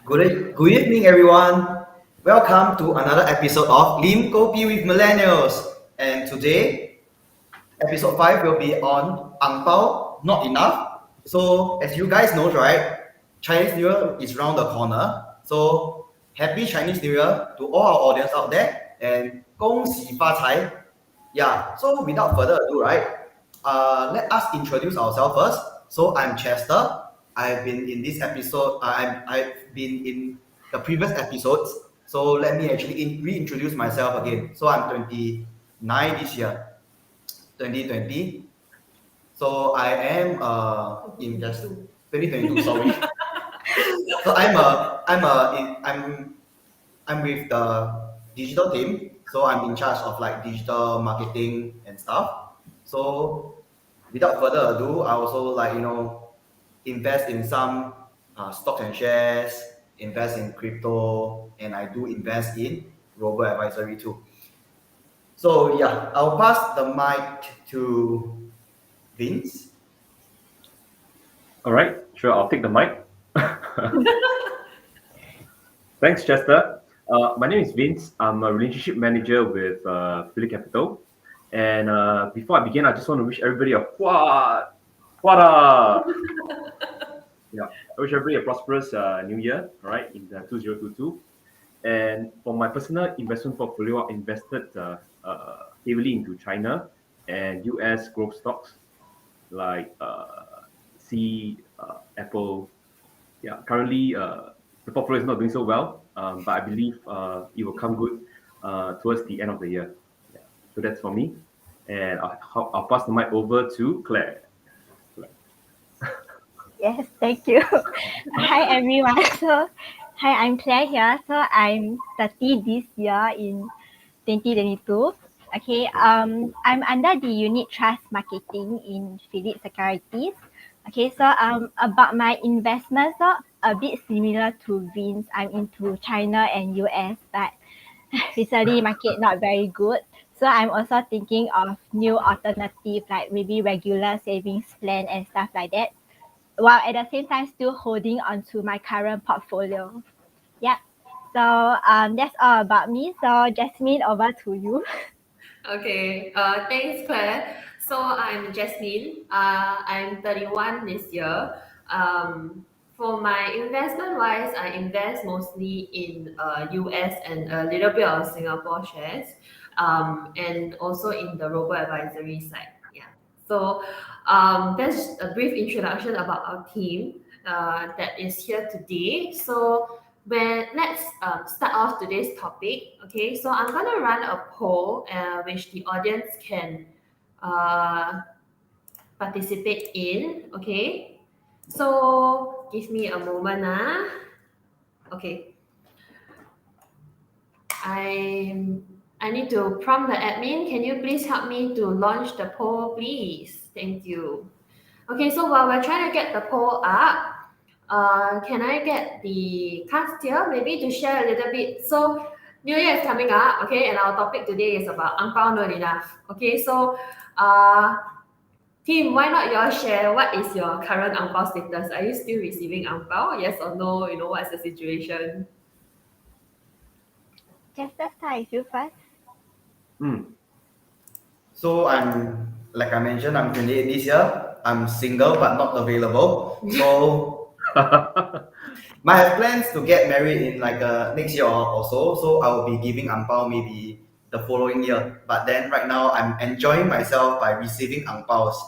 Good evening, everyone. Welcome to another episode of Lim Kopi with Millennials. And today, episode 5 will be on Ang Pao, not enough. So, as you guys know, right, Chinese New Year is around the corner. So, happy Chinese New Year to all our audience out there. And 恭喜发财. Yeah, so without further ado, right, let us introduce ourselves first. So I'm Chester. I've been in this episode. I've been in the previous episodes. So let me actually reintroduce myself again. So I'm 29 this year, 2020. So I am in just 2022. Sorry. So I'm with the digital team. So I'm in charge of like digital marketing and stuff. So without further ado, I also invest in some stocks and shares, invest in crypto, and I do invest in robo advisory too. So yeah, I'll pass the mic to Vince. All right, sure. I'll take the mic. Thanks, Chester. My name is Vince. I'm a relationship manager with Philly Capital. And before I begin, I just want to wish everybody a what yeah, I wish everybody a prosperous new year, all right, in 2022. And for my personal investment portfolio, I invested heavily into China and US growth stocks like Apple. Yeah, currently the portfolio is not doing so well, but I believe it will come good towards the end of the year. Yeah. So that's for me, and I'll pass the mic over to Claire. Yes, thank you. Hi everyone. Hi, I'm Claire here. So I'm 30 this year in 2022. Okay, I'm under the unit trust marketing in Phillip Securities. Okay, so about my investments, so a bit similar to Vince. I'm into China and US, but recently market not very good. So I'm also thinking of new alternative like maybe regular savings plan and stuff like that, while at the same time still holding on to my current portfolio. Yeah. So that's all about me. So Jasmine, over to you. Okay, thanks, Claire. So I'm Jasmine. I'm 31 this year. For my investment wise, I invest mostly in US and a little bit of Singapore shares, and also in the robo advisory side. Yeah. So that's a brief introduction about our team that is here today. So let's start off today's topic. Okay, so I'm gonna run a poll which the audience can uh, participate in. Okay, so give me a moment. Okay, I need to prompt the admin. Can you please help me to launch the poll, please? Thank you. Okay, so while we're trying to get the poll up, can I get the cast here maybe to share a little bit? So New Year is coming up, okay, and our topic today is about ang pao not enough. Okay, so team, why not y'all share what is your current ang pao status? Are you still receiving ang pao? Yes or no? You know, what's the situation? Just start with you first. So like I mentioned, I'm 28 this year. I'm single but not available. So I have plans to get married in like next year or so. So I will be giving ang pao maybe the following year. But then right now I'm enjoying myself by receiving ang paos.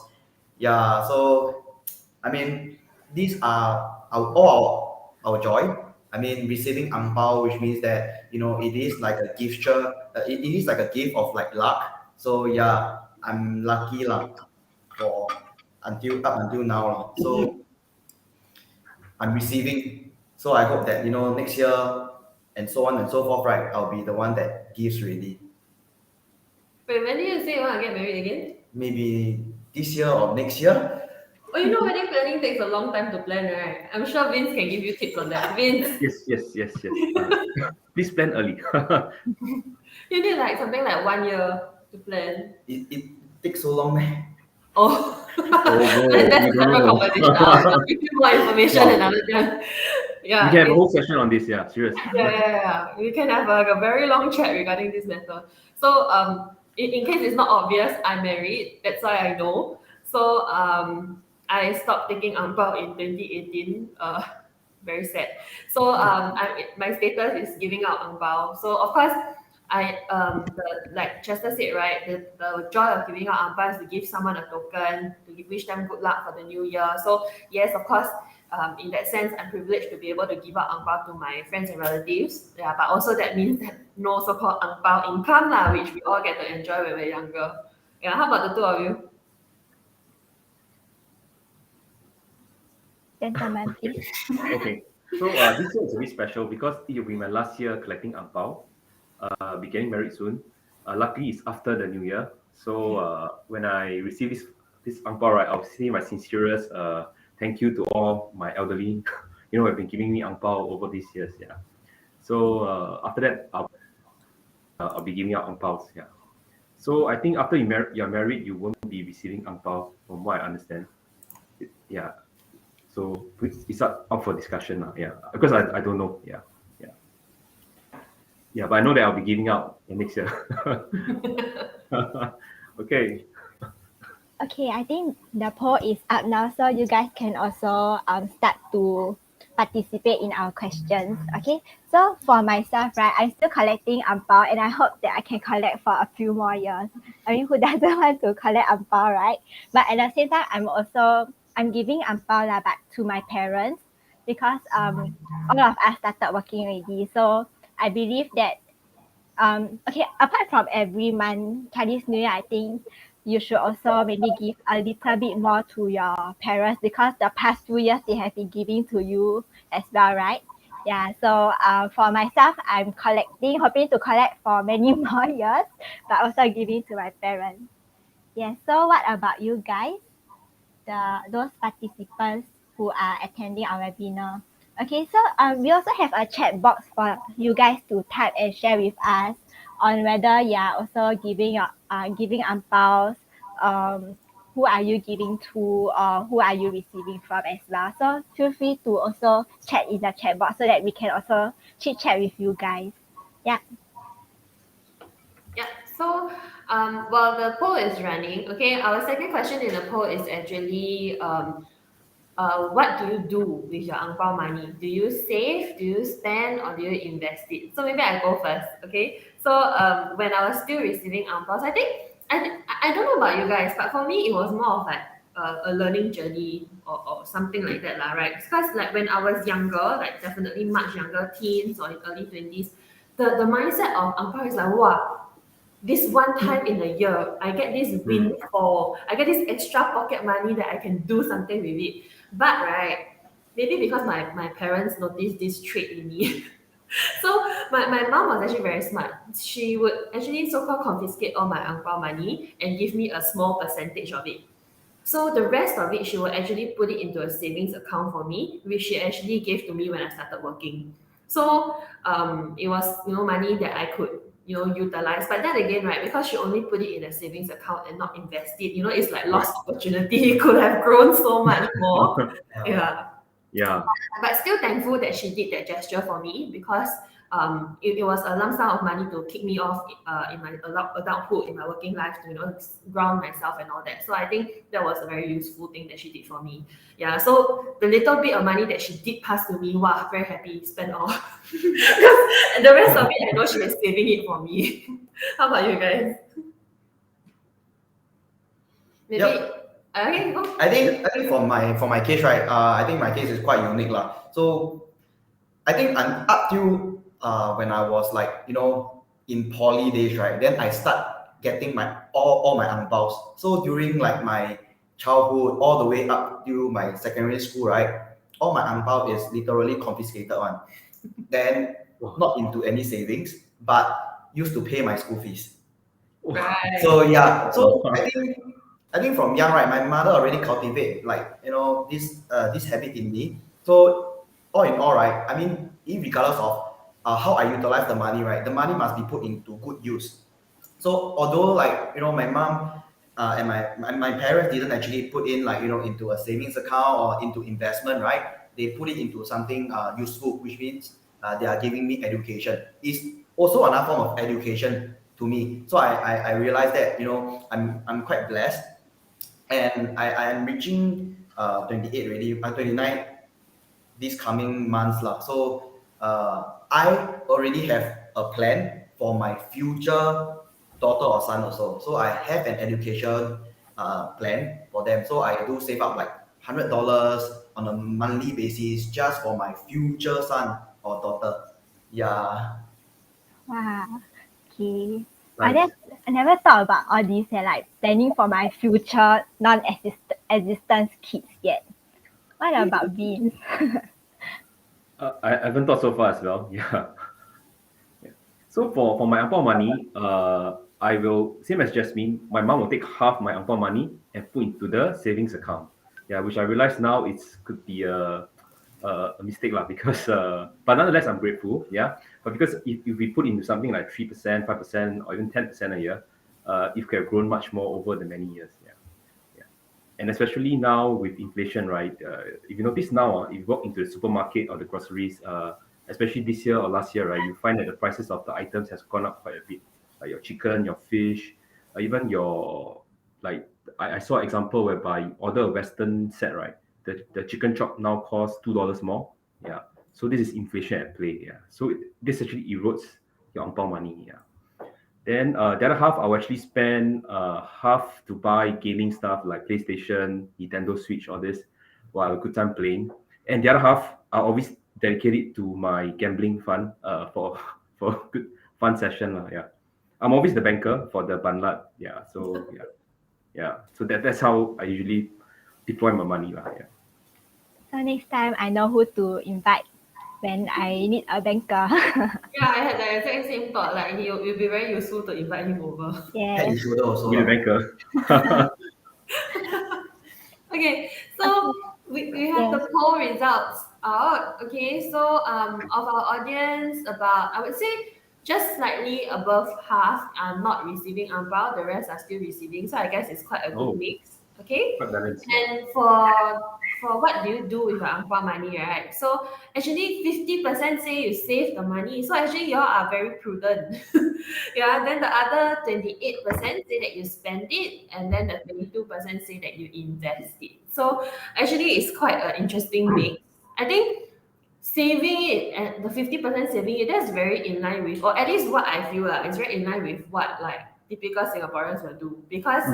Yeah. So I mean these are all our joy. I mean receiving ang pao, which means that it is like a gesture. It is like a gift of like luck. So yeah, I'm lucky for up until now. So I'm receiving. So I hope that next year and so on and so forth, right? I'll be the one that gives really. Wait, when do you say you want to get married again? Maybe this year or next year. Oh, you know wedding planning takes a long time to plan, right? I'm sure Vince can give you tips on that. Vince, Yes. Please plan early. you need like something like 1 year to plan. It takes so long. Oh, no, that's a we don't separate know. conversation. I'll give you more information Wow. another time. Yeah, We can have a it's- whole session on this. Yeah, serious. yeah. We can have like a very long chat regarding this matter. So, in case it's not obvious, I'm married. That's why I know. So, I stopped taking ang pao in 2018. Very sad. So, my status is giving out ang pao. So, of course, like Chester said, right, the joy of giving out ang pao is to give someone a token, to wish them good luck for the new year. So, yes, of course, in that sense, I'm privileged to be able to give out ang pao to my friends and relatives. Yeah, but also that means that no so-called ang pao income lah, which we all get to enjoy when we're younger. Yeah, how about the two of you? Gentlemen, please. Okay. So this year is a bit special because it will be my last year collecting ang pao. Be getting married soon. Luckily, it's after the new year. So when I receive this ang pao, right, I'll say my sincerest thank you to all my elderly, who have been giving me ang pao over these years. Yeah. So after that, I'll be giving out ang paos. Yeah. So I think after you're married, you won't be receiving ang pao, from what I understand. Yeah. So it's up for discussion now. Yeah, because I don't know. Yeah. But I know that I'll be giving out next year. Okay. Okay, I think the poll is up now, so you guys can also start to participate in our questions. Okay, so for myself, right, I'm still collecting ang pao, and I hope that I can collect for a few more years. I mean, who doesn't want to collect ang pao, right? But at the same time, I'm giving ang pao lah, but to my parents, because all of us started working already. So I believe that okay, apart from every month Chinese New Year, I think you should also maybe give a little bit more to your parents, because the past 2 years they have been giving to you as well, right? Yeah, so for myself, I'm collecting, hoping to collect for many more years, but also giving to my parents. Yeah, so what about you guys? Those participants who are attending our webinar. Okay, so we also have a chat box for you guys to type and share with us on whether you are also giving ang paos, who are you giving to, or who are you receiving from as well. So feel free to also chat in the chat box so that we can also chit chat with you guys. Yeah. Yeah, so while the poll is running, okay, our second question in the poll is actually what do you do with your ang pao money? Do you save, do you spend, or do you invest it? So maybe I go first, okay? So when I was still receiving ang paos, I think, I don't know about you guys, but for me, it was more of like a learning journey or something like that, lah, right? Because like when I was younger, like definitely much younger, teens or in early 20s, the mindset of ang pao is like, wow, this one time in a year, I get this windfall, I get this extra pocket money that I can do something with it. But right, maybe because my parents noticed this trait in me. So my mom was actually very smart. She would actually so-called confiscate all my ang pao money and give me a small percentage of it. So the rest of it, she would actually put it into a savings account for me, which she actually gave to me when I started working. So it was money that I could utilize. But then again, right, because she only put it in a savings account and not invest it, it's like lost opportunity. It could have grown so much more. Yeah. But still thankful that she did that gesture for me, because it was a lump sum of money to kick me off in my adulthood, in my working life, to ground myself and all that. So I think that was a very useful thing that she did for me. Yeah, so the little bit of money that she did pass to me, wow, very happy, spend all. And the rest of it, I know she was saving it for me. How about you guys? Maybe. Yep. Okay, go. I think for my case, right, I think my case is quite unique lah. So I think up to when I was like in poly days, right, then I start getting my all my ang paos. So during like my childhood all the way up to my secondary school, right, all my ang pao is literally confiscated one. Then not into any savings, but used to pay my school fees. Right. So yeah, so I think from young, right, my mother already cultivate like this habit in me. So all in all, right, I mean, regardless of how I utilize the money, right, the money must be put into good use. So although like my mom and my parents didn't actually put in like into a savings account or into investment, right, they put it into something useful, which means they are giving me education. It's also another form of education to me. So I realized that, you know, I'm quite blessed, and I am reaching 28 already. I'm 29 this coming months lah. So I already have a plan for my future daughter or son also. So I have an education plan for them. So I do save up like $100 on a monthly basis just for my future son or daughter. Yeah. Wow. Okay. Nice. I never thought about all these and like planning for my future non-existent kids yet. What about Vince? I haven't thought so far as well. Yeah. Yeah. So for my angpao money, I will, same as Jasmine, my mom will take half my angpao money and put into the savings account. Yeah, which I realize now it could be a mistake lah, because but nonetheless I'm grateful. Yeah, but because if we put into something like 3%, 5%, or even 10% a year, it could have grown much more over the many years. Yeah. And especially now with inflation, right? If you notice now, if you walk into the supermarket or the groceries, especially this year or last year, right, you find that the prices of the items has gone up quite a bit. Like your chicken, your fish, even your, like, I saw an example whereby you order a Western set, right? The chicken chop now costs $2 more. Yeah. So this is inflation at play. Yeah. So this actually erodes your angpao money. Yeah. Then the other half, I'll actually spend half to buy gaming stuff like PlayStation, Nintendo Switch, all this, while I have a good time playing. And the other half, I'll always dedicate it to my gambling fund for a good fun session. Yeah. I'm always the banker for the banlat. Yeah. So yeah. So that's how I usually deploy my money. Yeah. So next time I know who to invite when I need a banker. Yeah, I had the exact same thought. Like it'll be very useful to invite him over. Head Yes. and shoulder also. Be the lah. banker. Okay, so we have the poll results out. Okay, so of our audience, about, I would say, just slightly above half are not receiving angpao. The rest are still receiving. So I guess it's quite a good Oh. mix. Okay. Quite balanced. And for what do you do with your angpao money, right? So actually 50% say you save the money. So actually y'all are very prudent. Yeah. Then the other 28% say that you spend it, and then the 22% say that you invest it. So actually it's quite an interesting mix. I think saving it and the 50% saving it, that's very in line with, or at least what I feel it's very in line with what like typical Singaporeans will do, because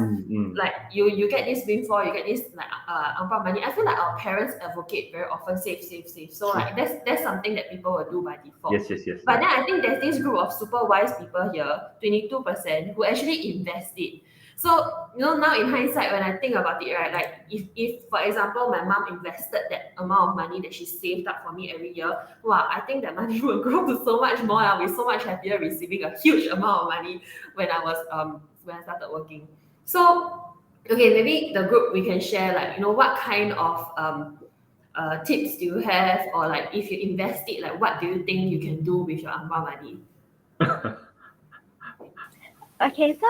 like you get this windfall, you get this like angpao money. I feel like our parents advocate very often save. So like that's something that people will do by default. Yes. But then I think there's this group of super wise people here, 22%, who actually invest it. So, you know, now in hindsight, when I think about it, right, like if for example, my mom invested that amount of money that she saved up for me every year, wow, I think that money will grow to so much more. I'll be so much happier receiving a huge amount of money when I started working. So, okay, maybe the group, we can share, like, you know, what kind of tips do you have, or like if you invest it, like what do you think you can do with your angpao money? Okay, so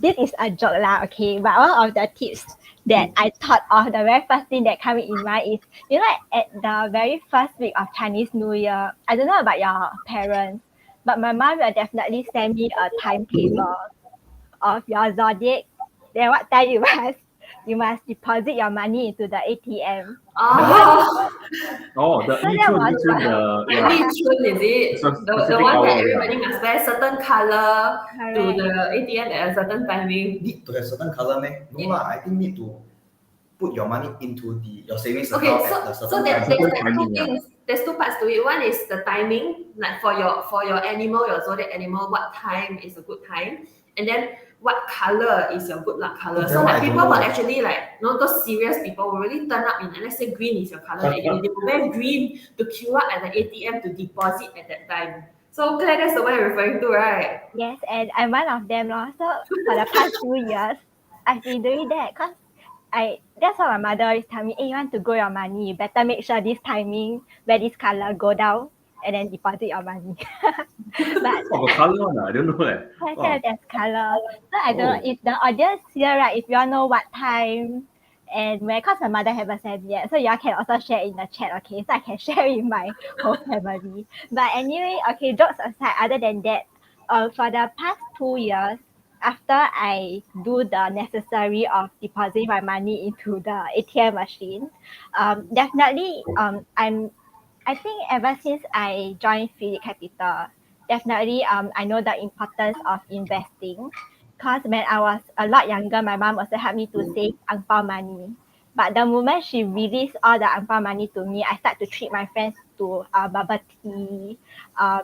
this is a joke lah, okay, but one of the tips that I thought of, the very first thing that coming in mind is, you know, at the very first week of Chinese New Year, I don't know about your parents, but my mom will definitely send me a timetable of your zodiac, then what time you must deposit your money into the ATM. Oh, the So that was Chun, is it? So The specific one hour, that yeah. everybody must wear certain color to Correct. the ATM at a certain timing. Need to have certain color, man. No lah, I think need to put your money into your savings Okay, account at a so certain there's time. like two timing, yeah. things. There's two parts to it. One is the timing, like for your animal, your zodiac animal, what time is a good time, and then what color is your good luck color. Oh, So that like one I people don't will know. actually, like, you know, those serious people will really turn up in, let's say green is your color, they will wear green to queue up at the ATM to deposit at that time. So Claire, that's the one you're referring to, right? Yes, and I'm one of them. So for the past 2 years, I've been doing that because that's what my mother always tell me, hey, you want to grow your money, you better make sure this timing where this color go down and then deposit your money. But Oh, a color one, I don't know that. there's color. So I don't know if the audience here, right, if you all know what time And because my mother haven't sent yet, so y'all can also share in the chat, okay? So I can share with my whole family. But anyway, okay, jokes aside, other than that, for the past 2 years, after I do the necessary of depositing my money into the ATM machine, definitely, I think ever since I joined Philip Capital, definitely, I know the importance of investing. Because when I was a lot younger, my mom also helped me to save ang pao money. But the moment she released all the ang pao money to me, I start to treat my friends to bubble tea,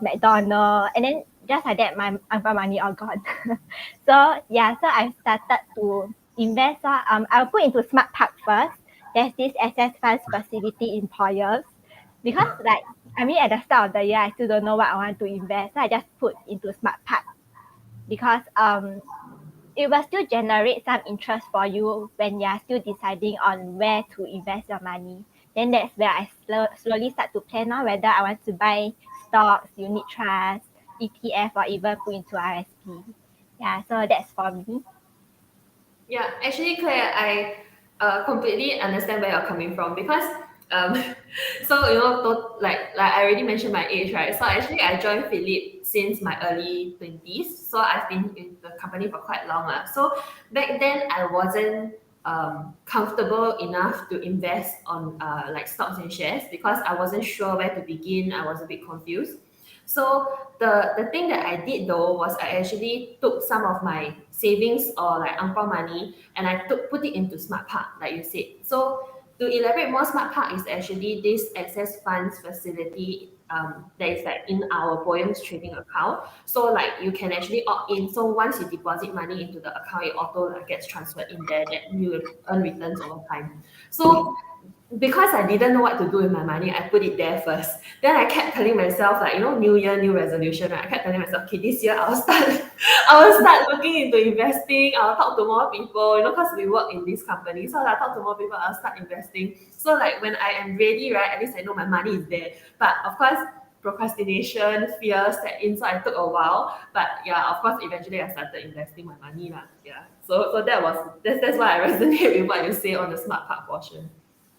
McDonald's, and then just like that, my ang pao money all gone. So yeah, so I started to invest. So I'll put into Smart Park first. There's this SS funds facility in Poyers. Because like I mean at the start of the year I still don't know what I want to invest. So I just put into Smart Park because it will still generate some interest for you when you're still deciding on where to invest your money. Then that's where I slowly start to plan on whether I want to buy stocks, unit trust, ETF, or even put into RSP. Yeah, so that's for me. Yeah, actually, Claire, I completely understand where you're coming from because um, so like I already mentioned my age, right? So actually, I joined Philip since my early 20s. So I've been in the company for quite long. So back then, I wasn't comfortable enough to invest on like stocks and shares because I wasn't sure where to begin. I was a bit confused. So the thing that I did though was I actually took some of my savings or like ang pao money and I put it into Smart Park, like you said. So to elaborate more, Smart Park is actually this access funds facility that is like in our Boyum's trading account. So like you can actually opt in. So once you deposit money into the account, it auto like gets transferred in there that you will earn returns over time. So because I didn't know what to do with my money, I put it there first. Then I kept telling myself, like, new year, new resolution, right? I kept telling myself, okay, this year I'll start I will start looking into investing, I'll talk to more people, because we work in this company. So I'll talk to more people, I'll start investing. So like when I am ready, right, at least I know my money is there. But of course, procrastination, fear set in, so I took a while. But yeah, of course, eventually I started investing my money. Yeah. So that's why I resonate with what you say on the smart part portion.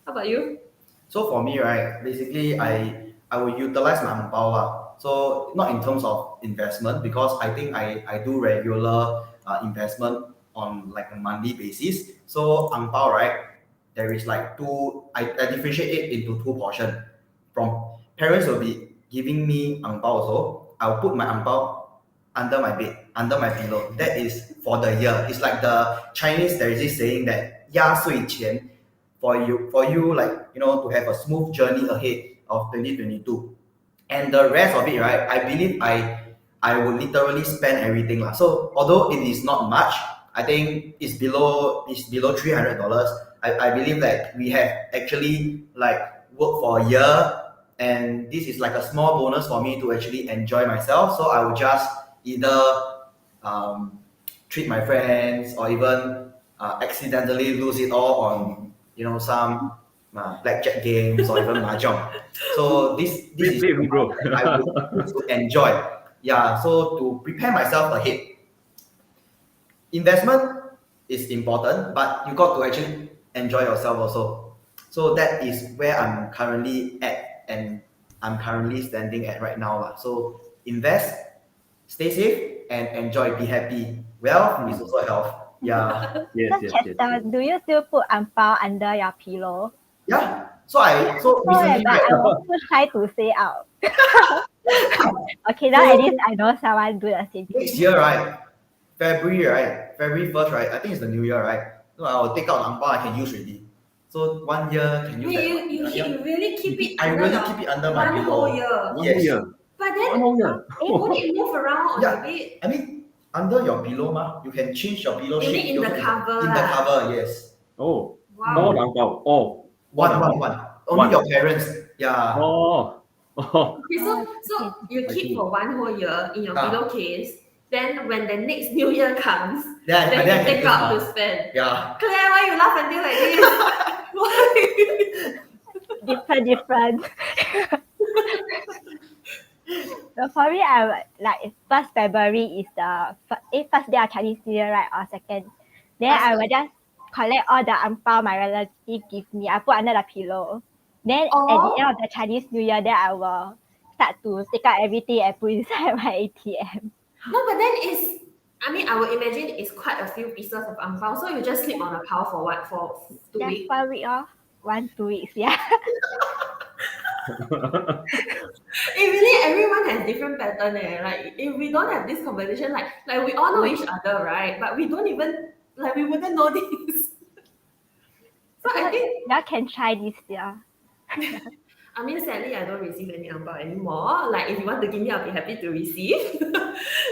How about you? So for me, right, basically I will utilize my ang pao lah. So not in terms of investment because I think I do regular investment on like a monthly basis. So ang pao, right, there is like I differentiate it into two portions. From parents will be giving me ang pao also. I'll put my ang pao under my bed, under my pillow. That is for the year. It's like the Chinese there is this saying that 压岁钱 for you like to have a smooth journey ahead of 2022, and the rest of it, right, I believe I will literally spend everything lah. So although it is not much, I think it's below $300. I believe that we have actually like worked for a year, and this is like a small bonus for me to actually enjoy myself. So I will just either treat my friends or even accidentally lose it all on some blackjack games or even mahjong. So this is Play with me, bro. I would to enjoy. Yeah, so to prepare myself ahead. Investment is important, but you got to actually enjoy yourself also. So that is where I'm currently at, and I'm currently standing at right now lah. So invest, stay safe, and enjoy. Be happy. Wealth is also health. Yeah. Yes, So yes, yes. Chester, do you still put ang pao under your pillow? Yeah. So recently, But I was too shy to say out. Okay, now at least I know someone do the same thing. next year, right? February 1st, right? I think it's the new year, right? So I will take out ang pao I can use already. So 1 year can use that. You really keep it I really keep it under my one pillow. whole year. Yes. Yeah. But One then whole year. won't it move around on Yeah. the bed? I mean, under your pillow, you can change your pillow You shape. mean in the cover In the lah. cover, yes. Oh, Wow. all ang pao. Oh. One. Only One. your parents. Yeah. Oh. Oh. Okay, so you I keep see. for one whole year in your Ah. pillowcase. Then when the next new year comes, Then then I you can take use out to mah. spend. Yeah. Claire, why you laugh until like this? Why? Different. So for me, I would like 1st February is the first day of Chinese New Year, right, or second. Then I will just collect all the ang pao my relative give me. I put under the pillow. Then at the Oh. end of the Chinese New Year, then I will start to take out everything and put inside my ATM. No, but then I would imagine it's quite a few pieces of ang pao. So you just sleep on a pile for what? For 2 Just weeks? 1 week or 1-2 weeks, yeah. Really, everyone has different pattern. Like if we don't have this conversation, like we all know each other, right? But we don't even we wouldn't know this. So I think Y'all can try this year. sadly, I don't receive any ang pao anymore. Like, if you want to give me, I'll be happy to receive.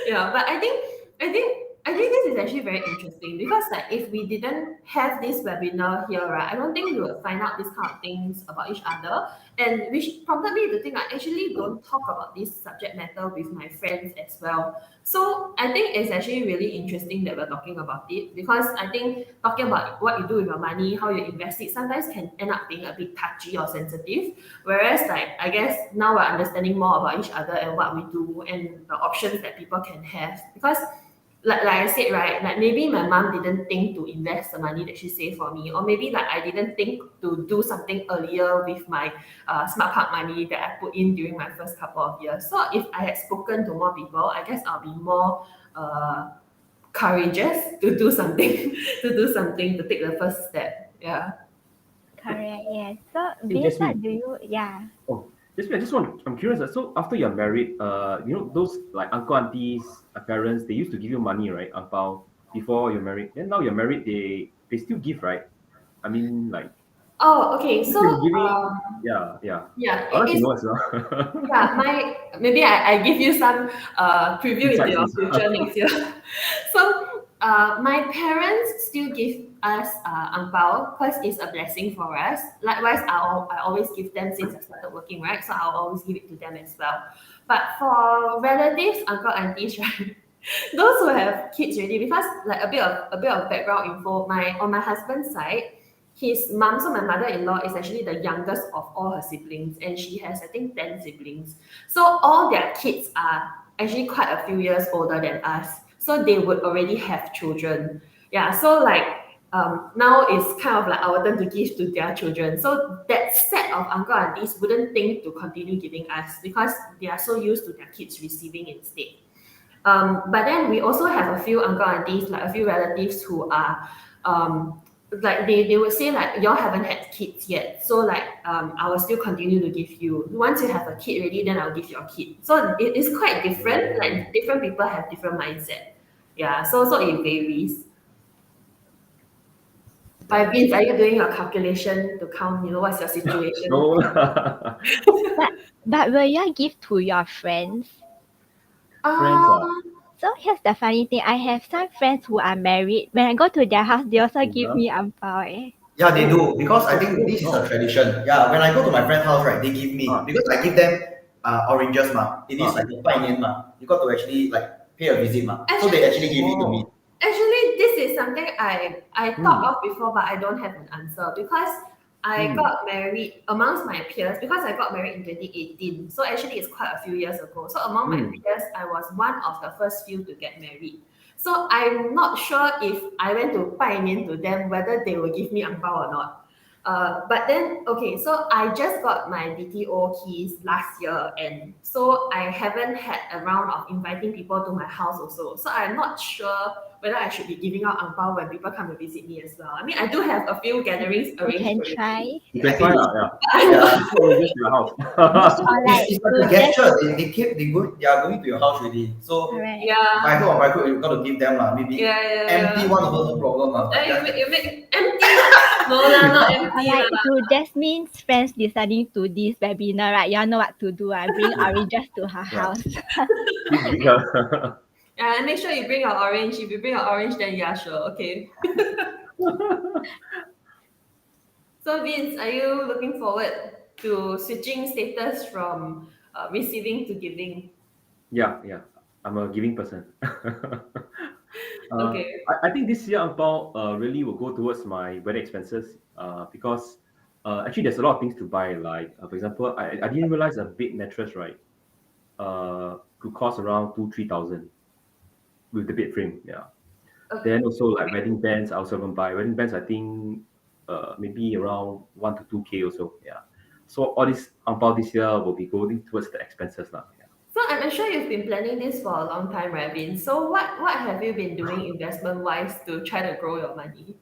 Yeah, but I think this is actually very interesting because, like, if we didn't have this webinar here, right, I don't think we would find out these kind of things about each other, and which prompted me to think I actually don't talk about this subject matter with my friends as well. So I think it's actually really interesting that we're talking about it because I think talking about what you do with your money, how you invest it, sometimes can end up being a bit touchy or sensitive. Whereas, like, I guess now we're understanding more about each other and what we do and the options that people can have. Because, like I said, right, like maybe my mom didn't think to invest the money that she saved for me, or maybe like I didn't think to do something earlier with my smart card money that I put in during my first couple of years. So if I had spoken to more people, I guess I'll be more courageous to do something, to take the first step. Yeah. Correct, yes. So, Hey, Vince, what Jasmine. do you, yeah. Oh, I'm curious. So after you're married, those like uncle, aunties, parents, they used to give you money, right? Ang pao before you're married. Then now you're married, they still give, right? I mean, like, Oh, okay. So they're giving. Yeah. yeah, I'd like to it's know as well. yeah, maybe I give you some preview into your Insights. future next year. So my parents still give us ang pao because it's a blessing for us. Likewise, I always give them since I started working, right? So I'll always give it to them as well. But for relatives, uncle, aunties, right? Those who have kids already, because like a bit of background info, on my husband's side, his mom, so my mother-in-law, is actually the youngest of all her siblings, and she has, I think, 10 siblings. So all their kids are actually quite a few years older than us. So they would already have children. Yeah, so like now it's kind of like our turn to give to their children. So that set of uncle aunties wouldn't think to continue giving us because they are so used to their kids receiving instead. But then we also have a few uncle aunties, like a few relatives who are like they would say like y'all haven't had kids yet, so like I will still continue to give you. Once you have a kid ready, then I'll give your kid. So it is quite different. Like different people have different mindset. Yeah, so it varies. By Vince, are you doing a calculation to count? What's your situation? No. But will you give to your friends? Friends are. So here's the funny thing. I have some friends who are married. When I go to their house, they also give me ang pao. Yeah, they do because I think this is a tradition. Yeah, when I go to my friend's house, right, they give me because I give them oranges, ma. It is like a 拜年, ma. You got to actually like pay a visit, ma. So they actually give it to me. Actually, this is something I thought of before, but I don't have an answer because I got married amongst my peers because I got married in 2018. So actually, it's quite a few years ago. So among my peers, I was one of the first few to get married. So I'm not sure if I went to 拜年 to them whether they will give me ang pao or not. But then, okay, so I just got my BTO keys last year, and so I haven't had a round of inviting people to my house also. So I'm not sure whether I should be giving out ang pao when people come to visit me as well. I mean, I do have a few gatherings You arranged. can already. try. You can try out, yeah. Yeah. Oranges to your house. Or like It's like a gesture. They are going to your house already. So correct. Yeah. by hook or by crook, you got to give them maybe Yeah. empty one also no problem. You make empty. No lah, not empty. Or like to Jasmine's friends listening to this webinar, right? Y'all know what to do. Bring oranges to her house. Yeah, and make sure you bring your orange. If you bring your orange, then yeah, sure, okay. So Vince, are you looking forward to switching status from receiving to giving? Yeah. I'm a giving person. Okay. I think this year ang pao really will go towards my wedding expenses because actually there's a lot of things to buy. Like for example, I didn't realize a bed mattress, right, could cost around 2,000-3,000 with the bed frame. Yeah. Okay. Then also like wedding bands, I also don't buy. Wedding bands, I think maybe around 1 to 2K also. Yeah. So all this about this year will be going towards the expenses lah. Yeah. So I'm sure you've been planning this for a long time, right, Vin? So what have you been doing investment wise to try to grow your money?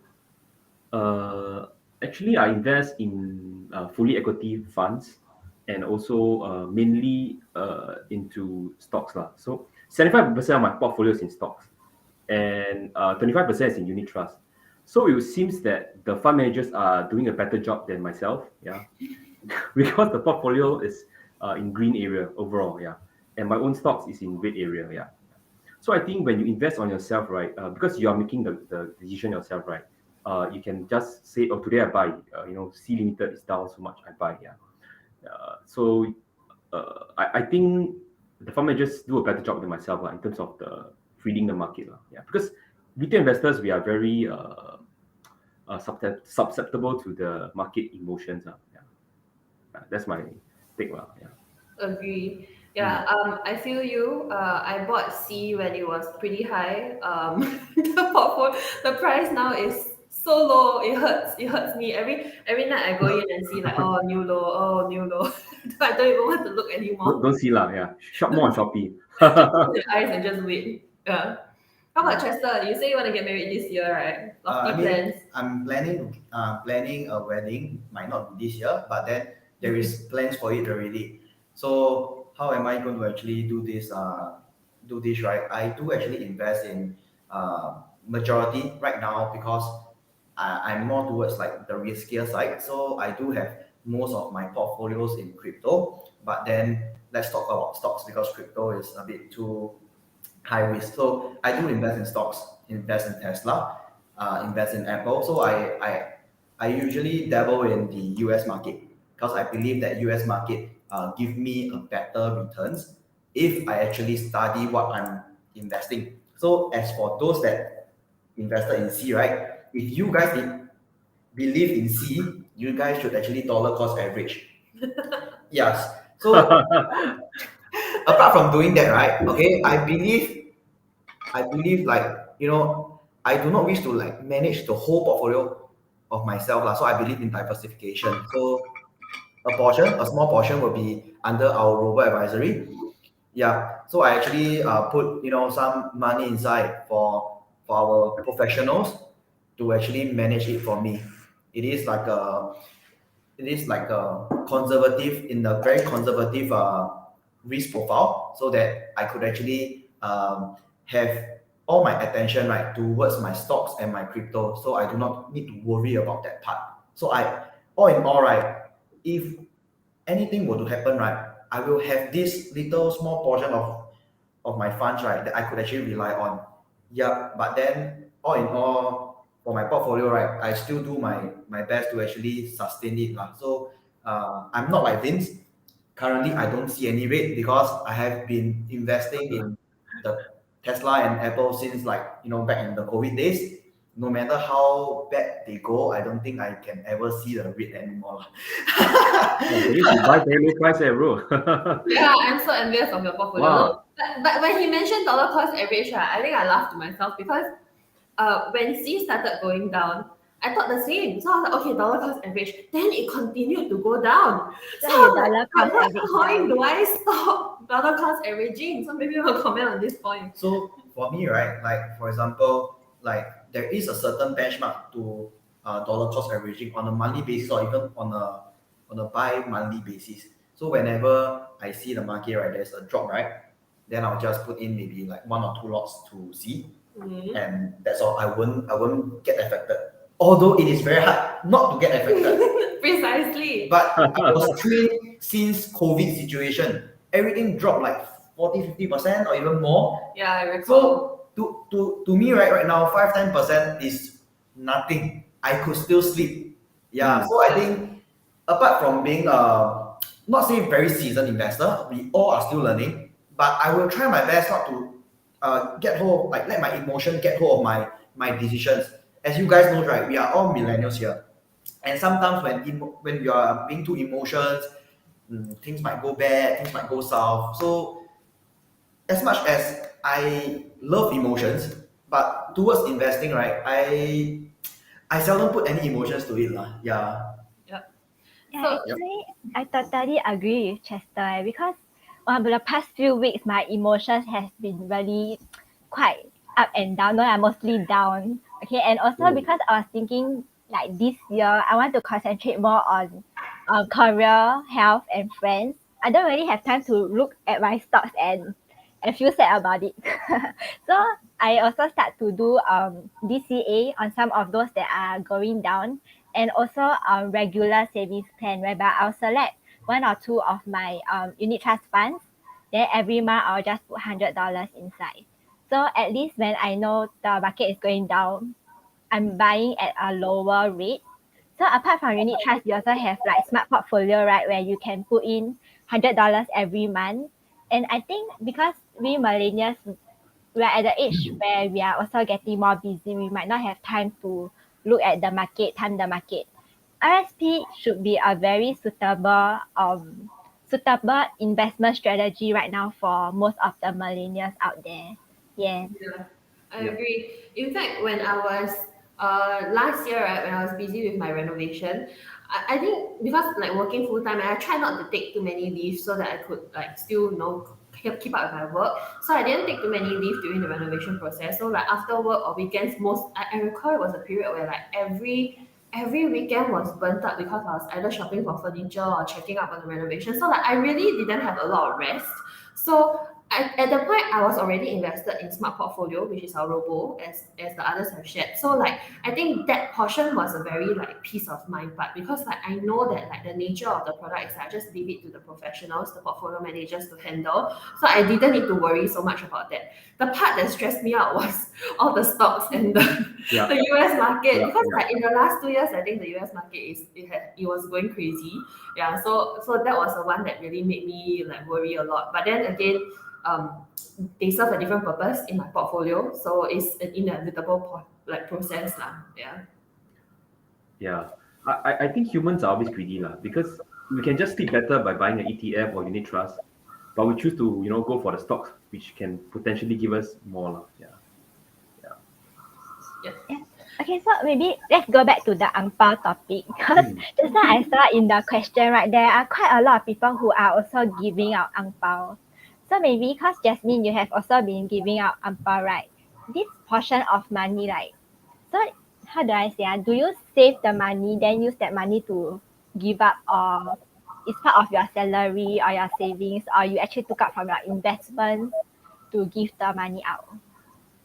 Uh, Actually, I invest in fully equity funds and also mainly into stocks lah. So 75% of my portfolio is in stocks, and 25% is in unit trust. So it seems that the fund managers are doing a better job than myself. Yeah, because the portfolio is in green area overall. Yeah, and my own stocks is in red area. Yeah. So I think when you invest on yourself, right, because you are making the decision yourself, right, you can just say, oh, today I buy, C Limited is down so much, I buy, yeah. I think the fund managers do a better job than myself in terms of the reading the market, yeah. Because retail investors, we are very susceptible to the market emotions, yeah. That's my take, yeah. Agree. Yeah, I feel you. I bought C when it was pretty high. The price now is so low. It hurts. It hurts me. Every night I go in and see like, oh, new low, oh, new low. I don't even want to look anymore. Don't see lah, yeah. Shop more on Shopee. Close your eyes and just wait. Yeah. How about Chester? You say you want to get married this year, right? Lofty plans. I'm planning a wedding. Might not be this year, but then there is plans for it already. So how am I going to actually do this? Do this right? I do actually invest in majority right now because I'm more towards like the riskier side. So I do have most of my portfolios in crypto. But then let's talk about stocks because crypto is a bit too high risk. So I do invest in stocks, invest in Tesla, invest in Apple. So I usually dabble in the US market because I believe that US market give me a better returns if I actually study what I'm investing. So as for those that invested in C, right? If you guys believe in C, you guys should actually dollar cost average. Yes. So apart from doing that, right? Okay, I believe like I do not wish to like manage the whole portfolio of myself lah. So I believe in diversification. So a small portion will be under our robo advisory. Yeah. So I actually put some money inside for our professionals to actually manage it for me. It is like a conservative in a very conservative risk profile so that I could actually have all my attention right towards my stocks and my crypto, so I do not need to worry about that part. So all in all, right, if anything were to happen, right, I will have this little small portion of my funds, right, that I could actually rely on. Yeah, but then all in all, for my portfolio, right, I still do my best to actually sustain it lah. So I'm not like Vince. Currently, I don't see any rate because I have been investing in the Tesla and Apple since back in the COVID days. No matter how bad they go, I don't think I can ever see the rate anymore. You buy very low price, bro. Yeah, I'm so envious of your portfolio. Wow. But when he mentioned dollar cost average, right, I think I laughed to myself because when C started going down, I thought the same. So I was like, okay, dollar cost average. Then it continued to go down. So I was dollar like, cost at what average point do I stop dollar cost averaging? So maybe you will comment on this point. So for me, right, like for example, like there is a certain benchmark to dollar cost averaging on a monthly basis or even on a bi-monthly basis. So whenever I see the market, right, there's a drop, right, then I'll just put in maybe like 1 or 2 lots to see, and that's all. I won't get affected. Although it is very hard not to get affected. Precisely. But I was trained since COVID situation. Everything dropped like 40-50% or even more. Yeah, I recall. So to me right now 5-10% is nothing. I could still sleep. Yeah. So I think apart from being not say very seasoned investor, we all are still learning. But I will try my best not to get hold, like let my emotion get hold of my decisions. As you guys know, right, we are all millennials here, and sometimes when you are being too emotions, things might go bad, things might go south. So as much as I love emotions, but towards investing, right, I seldom put any emotions to it lah. Yeah. Yeah, So- actually, I totally agree with Chester because over the past few weeks, my emotions has been really quite up and down. No, I'm mostly down. Okay, and also because I was thinking like this year, I want to concentrate more on career, health, and friends. I don't really have time to look at my stocks and feel sad about it. So I also start to do DCA on some of those that are going down, and also regular savings plan whereby I'll select one or two of my unit trust funds. Then every month I'll just put $100 inside. So at least when I know the market is going down, I'm buying at a lower rate. So apart from unit trust, you also have like smart portfolio, right, where you can put in $100 every month. And I think because we millennials, we're at the age where we are also getting more busy, we might not have time to look at the market, time the market. RSP should be a very suitable investment strategy right now for most of the millennials out there. Yeah. Yeah, I Yeah. agree. In fact, when I was last year, right, when I was busy with my renovation, I think because like working full time, I tried not to take too many leaves so that I could like still keep up with my work. So I didn't take too many leave during the renovation process. So like after work or weekends, I recall it was a period where like every weekend was burnt up because I was either shopping for furniture or checking up on the renovation. So like I really didn't have a lot of rest. So at the point I was already invested in Smart Portfolio, which is our robo, as the others have shared. So like I think that portion was a very like peace of mind part because like I know that like the nature of the product is like, I just leave it to the professionals, the portfolio managers to handle. So I didn't need to worry so much about that. The part that stressed me out was all the stocks and Yeah. the US market Yeah, because yeah. like in the last 2 years I think the US market it was going crazy. Yeah, so that was the one that really made me like worry a lot. But then again, they serve a different purpose in my portfolio, so it's an inevitable process lah. Yeah. Yeah, I think humans are always greedy lah because we can just sleep better by buying an ETF or unit trust, but we choose to go for the stocks which can potentially give us more lah. Yeah. Okay, so maybe let's go back to the ang pao topic because just now I saw in the question, right, there are quite a lot of people who are also giving out ang pao. So maybe because Jasmine, you have also been giving out ang pao, right? This portion of money, like, so how do I say? Do you save the money, then use that money to give up, or it's part of your salary or your savings, or you actually took out from your investments to give the money out?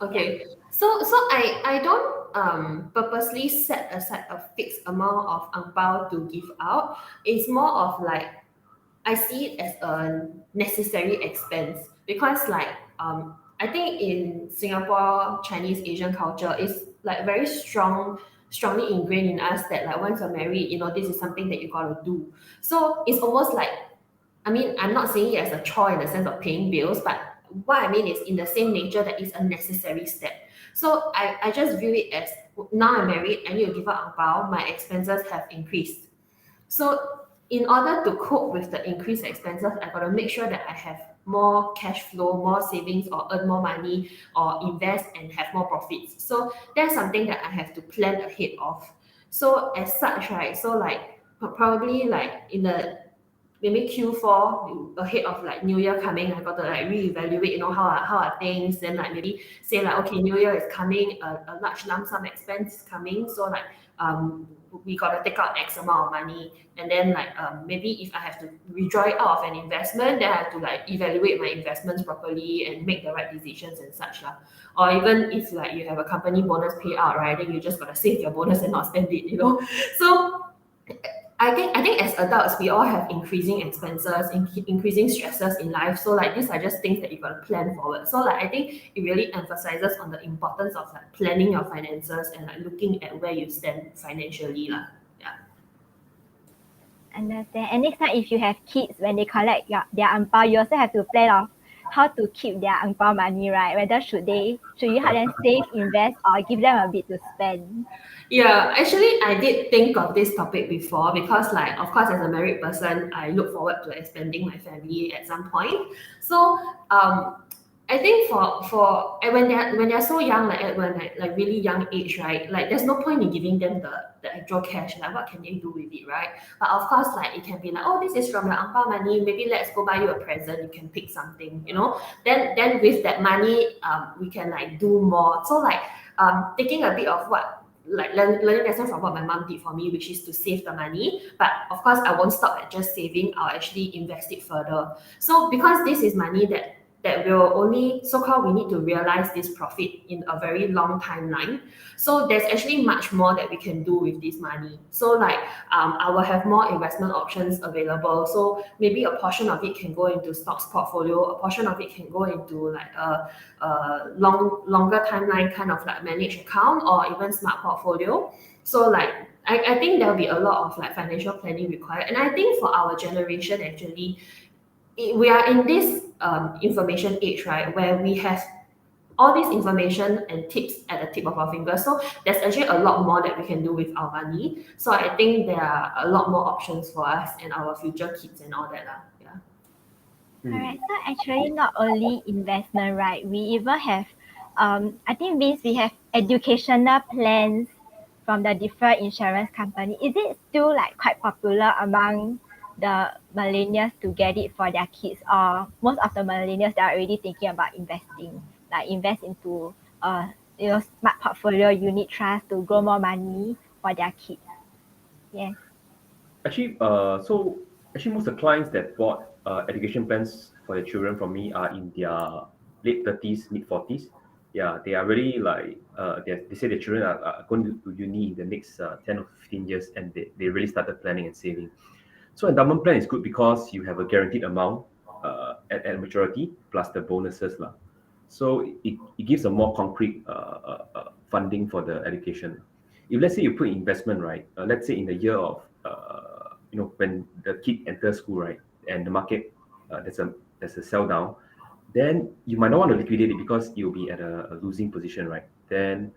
Okay, so I don't purposely set aside a fixed amount of ang pao to give out. It's more of like I see it as a necessary expense because like I think in Singapore Chinese Asian culture is like very strongly ingrained in us that like once you're married, this is something that you gotta do. So it's almost like, I mean, I'm not saying it as a chore in the sense of paying bills, but what I mean is in the same nature that it's a necessary step. So I just view it as now I'm married, I need to give out ang pao, my expenses have increased. So in order to cope with the increased expenses, I got to make sure that I have more cash flow, more savings, or earn more money, or invest and have more profits. So that's something that I have to plan ahead of. So as such, right? So like probably like in the maybe Q4 ahead of like New Year coming, I got to like reevaluate, how are things. Then like maybe say like, okay, New Year is coming, a large lump sum expense is coming. So like we got to take out X amount of money, and then like maybe if I have to withdraw it out of an investment, then I have to like evaluate my investments properly and make the right decisions and such lah. Or even if like you have a company bonus payout, right, then you just got to save your bonus and not spend it, So I think as adults, we all have increasing expenses, increasing stresses in life. So like these are just things that you got to plan forward. So like I think it really emphasizes on the importance of like planning your finances and like looking at where you stand financially lah. Yeah. Understand. And next time, if you have kids, when they collect their ang pao, you also have to plan of how to keep their ang pao money, right? Whether should you help them save, invest, or give them a bit to spend? Yeah, actually, I did think of this topic before because, like, of course, as a married person, I look forward to expanding my family at some point. So, I think for and when they're so young, like really young age, right? Like there's no point in giving them the actual cash. Like what can they do with it, right? But of course, like it can be like, oh, this is from your ang pao money. Maybe let's go buy you a present. You can pick something, you know. Then with that money, we can like do more. So like taking a bit of what like learning lesson from what my mom did for me, which is to save the money. But of course, I won't stop at just saving. I'll actually invest it further. So because this is money that will only so-called we need to realize this profit in a very long timeline. So there's actually much more that we can do with this money. So like I will have more investment options available. So maybe a portion of it can go into stocks portfolio, a portion of it can go into like a longer timeline kind of like managed account or even smart portfolio. So like I think there'll be a lot of like financial planning required. And I think for our generation actually, we are in this information age, right, where we have all this information and tips at the tip of our fingers. So there's actually a lot more that we can do with our money. So I think there are a lot more options for us and our future kids and all that. Yeah. Alright, so actually not only investment, right? We even have, I think means we have educational plans from the different insurance company. Is it still like quite popular among the millennials to get it for their kids, or most of the millennials they are already thinking about investing, like invest into smart portfolio, unit trust to grow more money for their kids? Yes. Actually, actually most of the clients that bought education plans for their children from me are in their late 30s, mid 40s. Yeah, they are really like they say their children are going to uni in the next 10 or 15 years, and they really started planning and saving. So endowment plan is good because you have a guaranteed amount at maturity plus the bonuses lah. So it gives a more concrete funding for the education. If let's say you put in investment, right? Let's say in the year of when the kid enters school, right, and the market there's a sell down, then you might not want to liquidate it because you'll be at a losing position, right? Then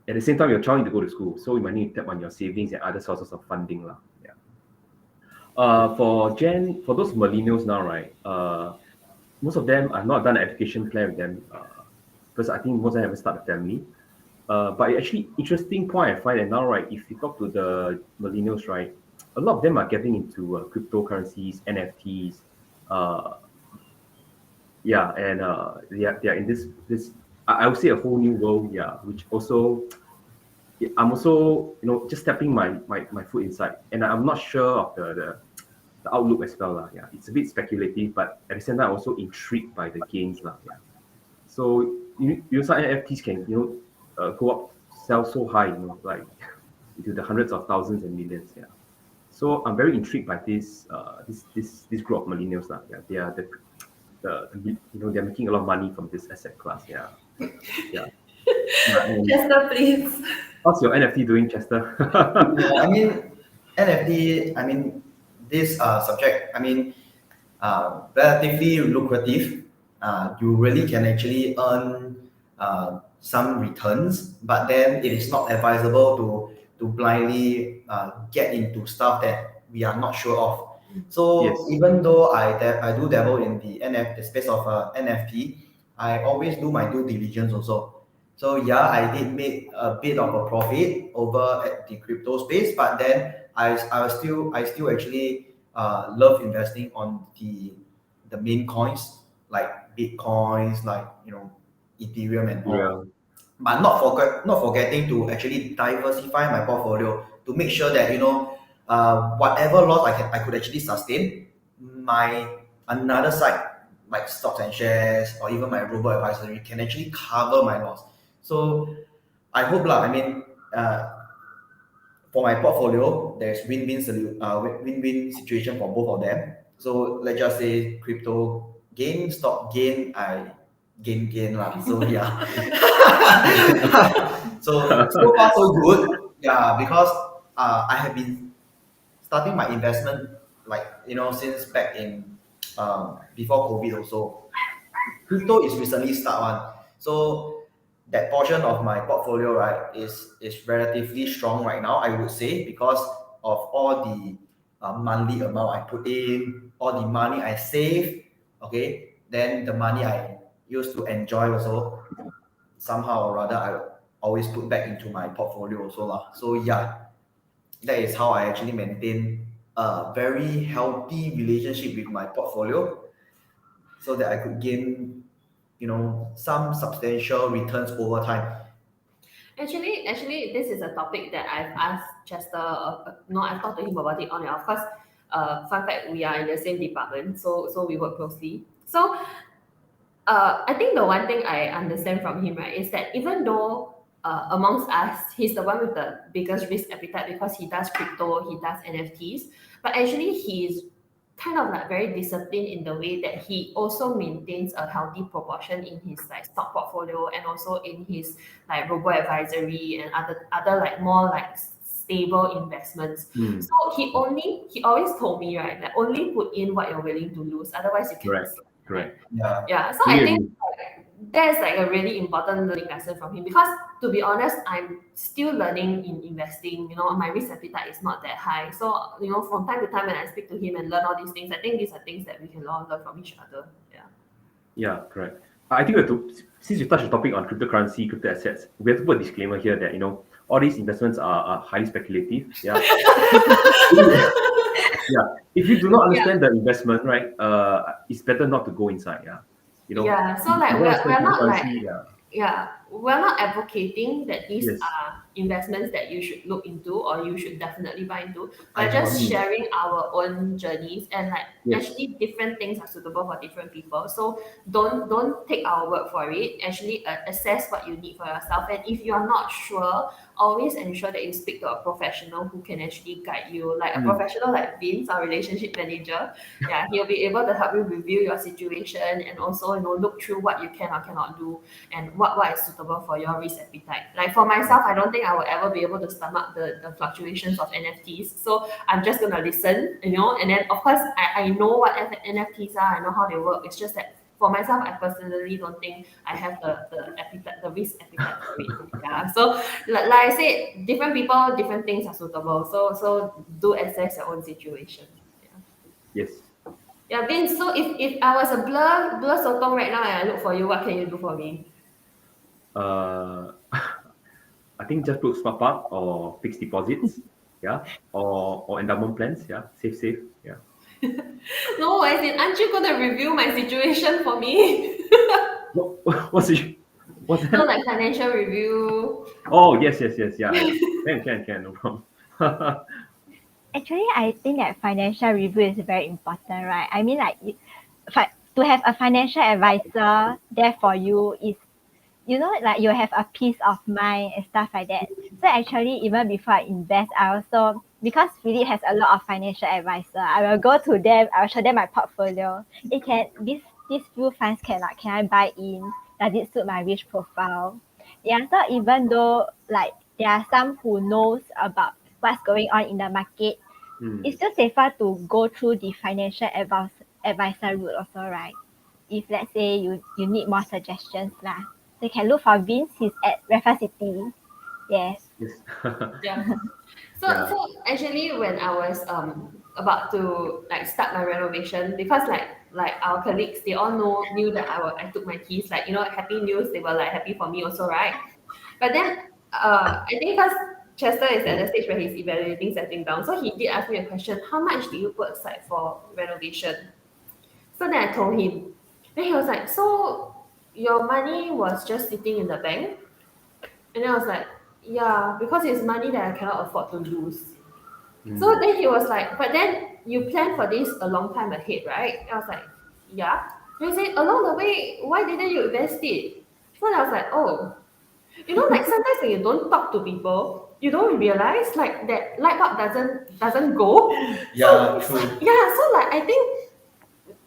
at the same time, your child need to go to school, so you might need to tap on your savings and other sources of funding lah. Yeah. For those millennials now, right? Most of them are not done an education plan with them because I think most of them haven't started a family. But actually, interesting point I find that now, right? If you talk to the millennials, right, a lot of them are getting into cryptocurrencies, NFTs. And they are in this I would say a whole new world. Yeah, which also I'm also just stepping my foot inside, and I'm not sure of the outlook as well. Yeah, it's a bit speculative, but at the same time, also intrigued by the gains. Yeah. So some NFTs can go up, sell so high, like into the hundreds of thousands and millions. Yeah. So I'm very intrigued by this group of millennials. Yeah, they are they're making a lot of money from this asset class. Yeah. Yeah. Chester, please. How's your NFT doing, Chester? I mean, NFT, I mean, this subject, I mean, relatively lucrative. You really can actually earn some returns, but then it is not advisable to blindly get into stuff that we are not sure of. So Yes. even though I do dabble in the space of NFT, I always do my due diligence also. So yeah, I did make a bit of a profit over at the crypto space, but then I still actually love investing on the main coins like Bitcoins, like Ethereum and all. Yeah. But not forgetting to actually diversify my portfolio to make sure that whatever loss I could actually sustain, my another side like stocks and shares or even my robo advisory can actually cover my loss. So I hope I mean for my portfolio there's win-win situation for both of them. So let's just say crypto gain, stock gain, I gain lah. So yeah. so far so good. Yeah, because I have been starting my investment since back in before COVID also. Crypto is recently start one. So that portion of my portfolio, right, is relatively strong right now, I would say, because of all the monthly amount I put in, all the money I save, okay, then the money I used to enjoy also, somehow or rather I always put back into my portfolio also lah. So yeah, that is how I actually maintain a very healthy relationship with my portfolio so that I could gain, some substantial returns over time. Actually, this is a topic that I've asked Chester. No, I've talked to him about it on and off. Of course, fun fact, we are in the same department, so we work closely. So, I think the one thing I understand from him, right, is that even though amongst us, he's the one with the biggest risk appetite because he does crypto, he does NFTs, but actually he's kind of like very disciplined in the way that he also maintains a healthy proportion in his like stock portfolio and also in his like robo advisory and other like more like stable investments. Mm. So he always told me, right, that only put in what you're willing to lose, otherwise you can Correct. Yeah. yeah. So Fully I think that's like a really important learning lesson from him because to be honest, I'm still learning in investing. My risk appetite is not that high. So, from time to time when I speak to him and learn all these things, I think these are things that we can all learn from each other. Yeah. Yeah, correct. I think we have to, since you touched the topic on cryptocurrency, crypto assets, we have to put a disclaimer here that all these investments are highly speculative. Yeah. Yeah. If you do not understand the investment, right, it's better not to go inside. Yeah. Yeah. So like you don't understand we're not like cryptocurrency, we're not advocating that these Yes. are investments that you should look into or you should definitely buy into. I We're just agree. sharing our own journeys and like Yes. actually different things are suitable for different people. So don't take our word for it. Actually assess what you need for yourself. And if you are not sure, always ensure that you speak to a professional who can actually guide you, like a professional like Vince, our relationship manager. Yeah, he'll be able to help you review your situation and also look through what you can or cannot do and what is suitable for your risk appetite. Like for myself, I don't think I will ever be able to stomach the fluctuations of NFTs. So I'm just gonna listen, and then of course I know what NFTs are, I know how they work. It's just that for myself, I personally don't think I have the appetite, the risk appetite for it. Yeah. So like I said, different people, different things are suitable. So do assess your own situation. Yes. Yeah, Vince. So if I was a blur sotong right now and I look for you, what can you do for me? I think just put smart park or fixed deposits. Yeah. Or endowment plans. Yeah. Safe. Yeah. No, as in, aren't you gonna review my situation for me? What's that? No, like financial review. Oh, yes. Yeah. Can. No problem. Actually, I think that financial review is very important, right? I mean, like, to have a financial advisor there for you is, like you have a peace of mind and stuff like that. So actually, even before I invest, I also, because Philip has a lot of financial advisor, I will go to them, I will show them my portfolio. These few funds can I buy in? Does it suit my risk profile? Yeah, so even though like there are some who knows about what's going on in the market, it's still safer to go through the financial advisor route also, right? If let's say you need more suggestions lah. So you can look for Vince, he's at Raffles City. Yes. Yes. Yeah. So Yeah. so actually when I was about to like start my renovation, because like our colleagues, they all knew that I took my keys, like happy news, they were like happy for me also, right? But then I think because Chester is at the stage where he's evaluating settling down, so he did ask me a question: how much do you put aside for renovation? So then I told him. Then he was like, so your money was just sitting in the bank? And then I was like, yeah, because it's money that I cannot afford to lose. So then he was like, but then you plan for this a long time ahead, right? And I was like, yeah. And he said, along the way, why didn't you invest it? So I was like, oh, like sometimes when you don't talk to people, you don't realize like that light bulb doesn't go. Yeah, So, true. yeah, so like I think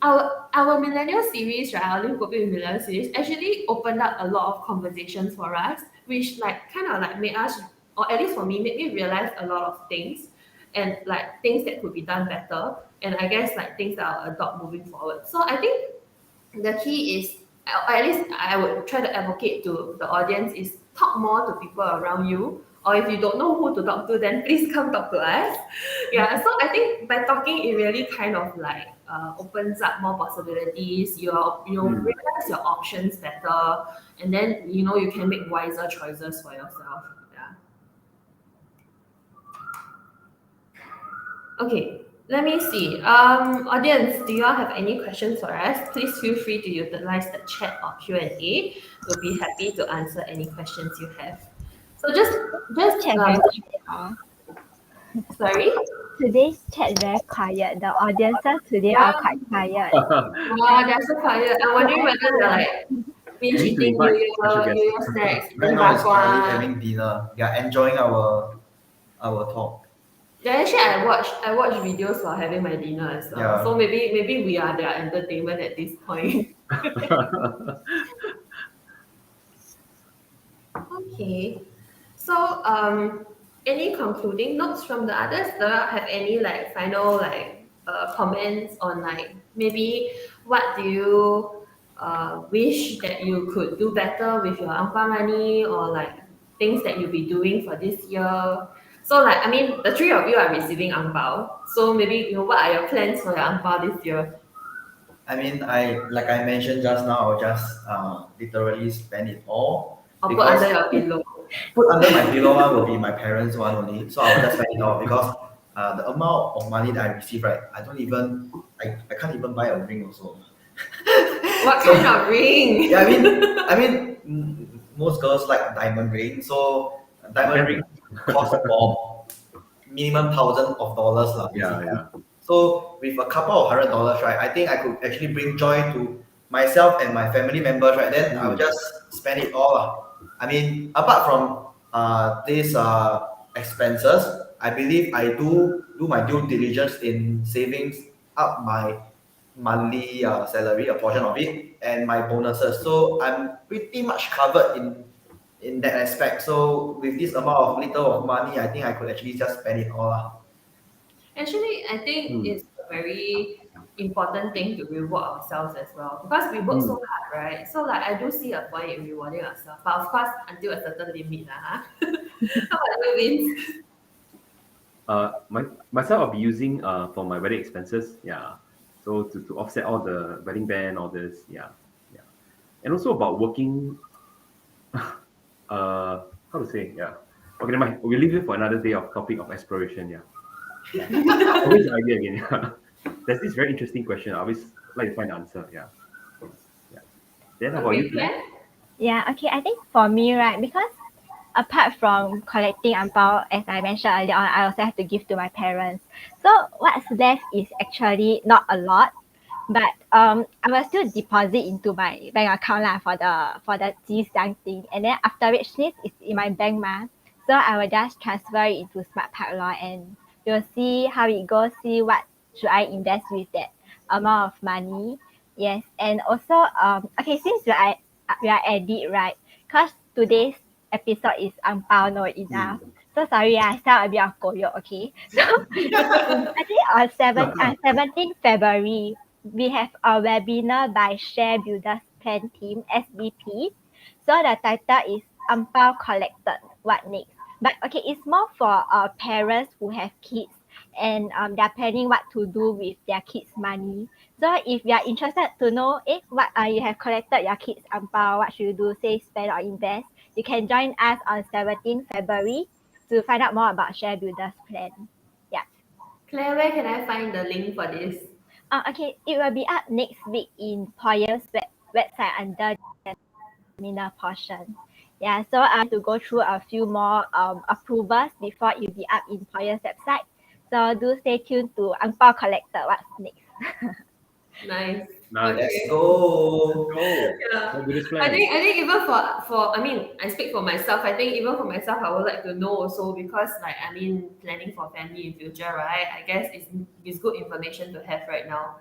our millennial series, right, our Live Copy with Millennial series actually opened up a lot of conversations for us, which like kind of like made us, or at least for me, made me realize a lot of things and like things that could be done better. And I guess like things that I'll adopt moving forward. So I think the key is, or at least I would try to advocate to the audience, is talk more to people around you or if you don't know who to talk to, then please come talk to us. Yeah, so I think by talking, it really kind of like opens up more possibilities. You realize your options better, and then you can make wiser choices for yourself. Yeah. Okay, let me see. Audience, do you all have any questions for us? Please feel free to utilize the chat or Q&A. We'll be happy to answer any questions you have. So Chat very quiet. sorry. Today's chat very quiet. The audiences today are quite quiet. Wow, they're so quiet. I'm wondering whether they're like binge We need to eating invite New special Year, guests. New Year snacks, Right eating now it's currently bakwan. having dinner. They are enjoying our talk. Yeah, actually, I watch videos while having my dinner as well. Yeah. So maybe we are their entertainment at this point. Okay. So any concluding notes from the others? Do you have any like final comments on like maybe what do you wish that you could do better with your ang pao money, or like things that you'll be doing for this year? So like I mean the three of you are receiving ang pao. So maybe what are your plans for your ang pao this year? I mean, like I mentioned just now, I'll just literally spend it all. Or put Because under your pillow? put under my pillow one will be my parents' one only. So I will just spend it all because the amount of money that I receive, right? I can't even buy a ring also. What So- kind of ring? Yeah, I mean, most girls like diamond ring. So diamond ring cost more, minimum $1,000s lah. Yeah. So with a couple of $100, right, I think I could actually bring joy to myself and my family members, right? Then I will just spend it all. I mean, apart from these expenses, I believe I do my due diligence in savings up my monthly salary, a portion of it, and my bonuses. So I'm pretty much covered in that aspect. So with this amount of little of money, I think I could actually just spend it all. Actually, I think it's a very important thing to reward ourselves as well, because we work so hard, right? So like I do see a point in rewarding ourselves, but of course until a certain limit, huh? How about you, Vince? Myself, I'll be using for my wedding expenses. Yeah. So to offset all the wedding band, all this. Yeah. And also about working. How to say? Yeah. Okay, never mind. We'll leave it for another day of topic of exploration. Yeah. Always an idea again. Yeah. There's this very interesting question. I always like to find the answer. Yeah. Then how about you, Claire? Claire? Yeah, okay. I think for me, right, because apart from collecting ang pao, as I mentioned earlier on, I also have to give to my parents. So what's left is actually not a lot, but I will still deposit into my bank account lah for the Jixiang thing, and then after which since it's in my bank so I will just transfer it into Smart Park lor, and we'll see how it goes. See what should I invest with that amount of money. Yes, and also okay, since we are at it, right? Cause today's episode is ang pao no enough. So sorry, I sound a bit of koyo, okay? So I think on 17th February, we have a webinar by Share Builders Plan Team, SBP. So the title is ang pao collected, what next? But okay, it's more for parents who have kids and they're planning what to do with their kids' money. So if you are interested to know what you have collected your kids' ang pao, what should you do, say spend or invest, you can join us on 17th February to find out more about Share Builders Plan. Claire, where can I find the link for this? Okay, it will be up next week in Poyer's website under the seminar portion. Yeah, so I have to go through a few more approvals before it will be up in Poyer's website. So do stay tuned to ang pao collector. What's next? Nice. Nice. Let's go. Yeah. Fabulous I plan. think even for I mean I speak for myself. I think even for myself, I would like to know also, because like I mean planning for family in future, right? I guess it's good information to have right now.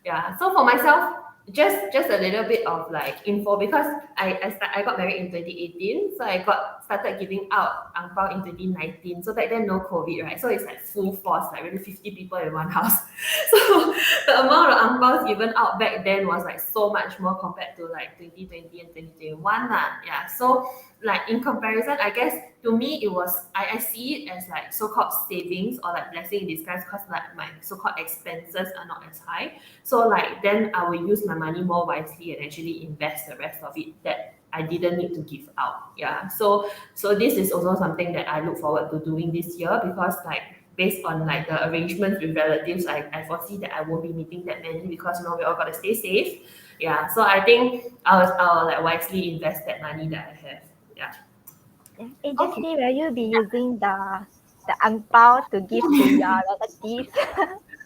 Yeah. So for myself, just a little bit of like info, because I got married in 2018, so I started giving out ang pao in 2019. So back then no COVID, right? So it's like full force, like really 50 people in one house. So the amount of ang paos given out back then was like so much more compared to like 2020 and 2021 lah. Yeah. So like in comparison, I guess to me it was I see it as like so-called savings or like blessing in disguise because like my so-called expenses are not as high. So like then I will use my money more wisely and actually invest the rest of it that I didn't need to give out. Yeah. So this is also something that I look forward to doing this year because like based on like the arrangements with relatives, I foresee that I won't be meeting that many because you know we all gotta stay safe. Yeah. So I think I'll like wisely invest that money that I have. Yeah. Hey, Jessie, will you be using the ang pao to give to your relatives?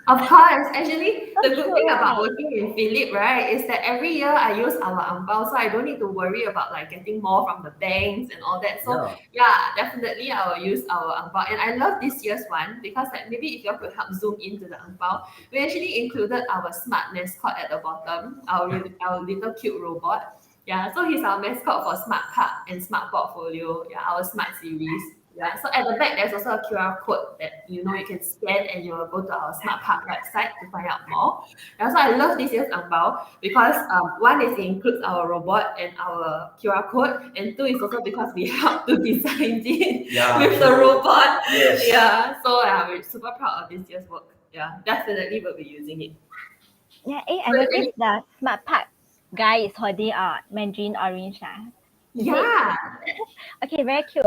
Of course, actually, the good thing Right. about working in Philip, right, is that every year I use our ang pao, so I don't need to worry about like getting more from the banks and all that. So yeah, definitely I will use our ang pao, and I love this year's one because like maybe if you could help zoom into the ang pao, we actually included our smart mascot at the bottom, our little cute robot. Yeah, so he's our mascot for Smart Card and Smart Portfolio. Yeah, our smart series. Yeah, so at the back there's also a QR code that you know you can scan and you will go to our Smart Park website to find out more. And also I love this year's ang pao because one is it includes our robot and our QR code, and two is also because we helped to design it with the robot. Yes. Yeah, so we're super proud of this year's work. Yeah, definitely will be using it. Yeah, I noticed the Smart Park guy is holding a mandarin orange. Yeah. Okay, very cute.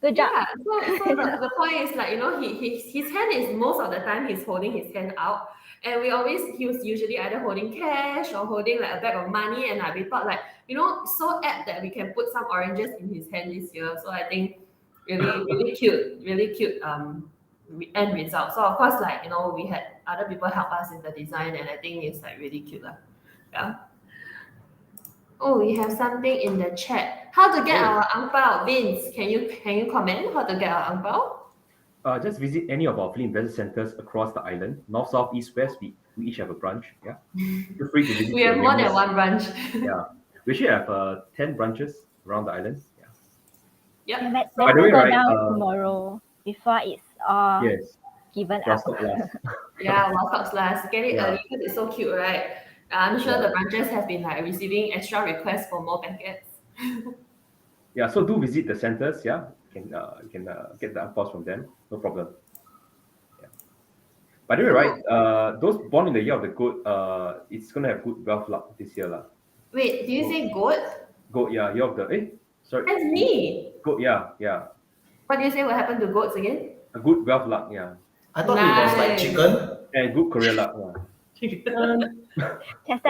Good job. Yeah, so the point is like, you know, his hand is most of the time he's holding his hand out. And he was usually either holding cash or holding like a bag of money. And we thought like, you know, so apt that we can put some oranges in his hand this year. So I think really cute end result. So of course, like, you know, we had other people help us in the design and I think it's like really cute. Yeah. Oh, we have something in the chat. How to get our ang pao? Vince, can you comment how to get our ang pao? Just visit any of our Philip Investment Centers across the island, north, south, east, west. We each have a branch. Yeah, feel free to visit. We have more than one branch. Yeah, we should have 10 branches around the island. Yeah. Yep. Let's By the way, go right, down tomorrow before it's all Yes. given Plus up. not last. Yeah, Wildcats last. Get it Yeah. early because it's so cute, right? I'm sure the branches have been like receiving extra requests for more packets. Yeah, so do visit the centers. Yeah, you can get the ang paos from them. No problem. Yeah. By the way, right, those born in the year of the goat, it's gonna have good wealth luck this year, lah. Wait, do you say goat? Goat, yeah, year of the sorry. That's me. Goat, yeah. What do you say? What happened to goats again? A good wealth luck, yeah, I thought it was like Nice. chicken. and good career luck.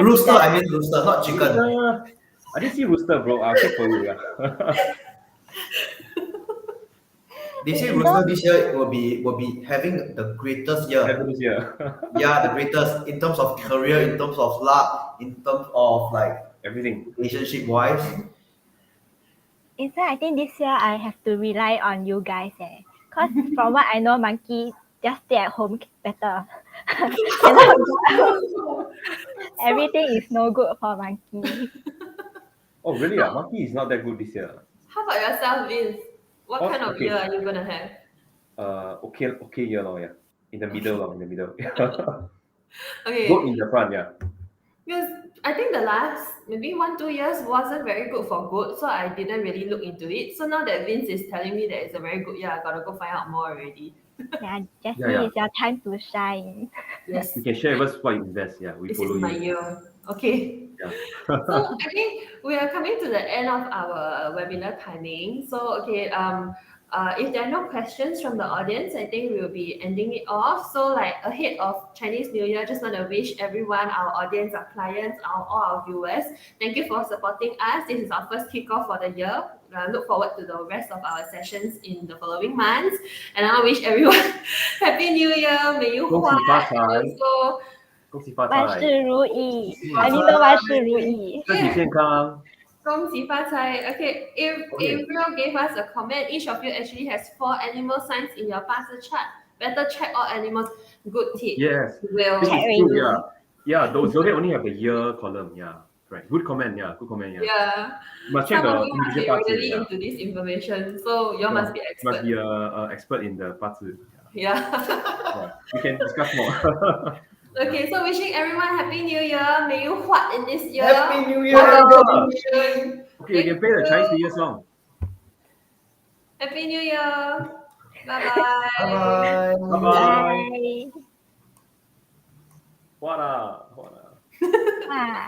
Rooster, I mean rooster, not chicken. I didn't see rooster, bro. I'll check for you. Yeah. They say rooster this year will be having the greatest year. This year. Yeah, the greatest in terms of career, in terms of luck, in terms of like Everything. relationship wise. In fact, I think this year I have to rely on you guys. Because from what I know, monkey just stay at home better. Everything is no good for monkey. Oh, really? Monkey is not that good this year. How about yourself, Vince? What kind of okay. year are you gonna have? Okay year, yeah. In the middle, in the middle. Okay. Good in the front, yeah. Because I think the last maybe 1-2 years wasn't very good for goat, so I didn't really look into it. So now that Vince is telling me that it's a very good year, I gotta go find out more already. Yeah, Jessie, Yeah. it's your time to shine. Yes, You can share with us what you invest. Yeah, we this follow is my you. year. Okay. Yeah. So I think we are coming to the end of our webinar timing. So okay, if there are no questions from the audience, I think we will be ending it off. So like ahead of Chinese New Year, just want to wish everyone, our audience, our clients, all our viewers, thank you for supporting us. This is our first kickoff for the year. Look forward to the rest of our sessions in the following months. And I wish everyone Happy New Year. May you 恭喜发财。 also 恭喜发万财，事如意，I mean万事如意。身体健康。 Gong Xi Fa Cai. Okay, if Okay. April gave us a comment, each of you actually has 4 animal signs in your Basi chart. Better check all animals. Good tip. Yes, Will. this is Check true. already. Yeah. Those only have the year column. Yeah, right. Good comment. Yeah, good comment. Yeah. Yeah. Must check Some the of you must be individual parts. really Yeah. into this information, so you all must be Must expert. be a expert in the parts. Yeah. Yeah. We can discuss more. Okay, so wishing everyone Happy New Year. May you huat in this year. Happy New Year! Happy New Year. Okay, you can play the Chinese New Year song. Happy New Year. Bye-bye. Bye bye. Bye bye. Bye. What up? What up? Ah.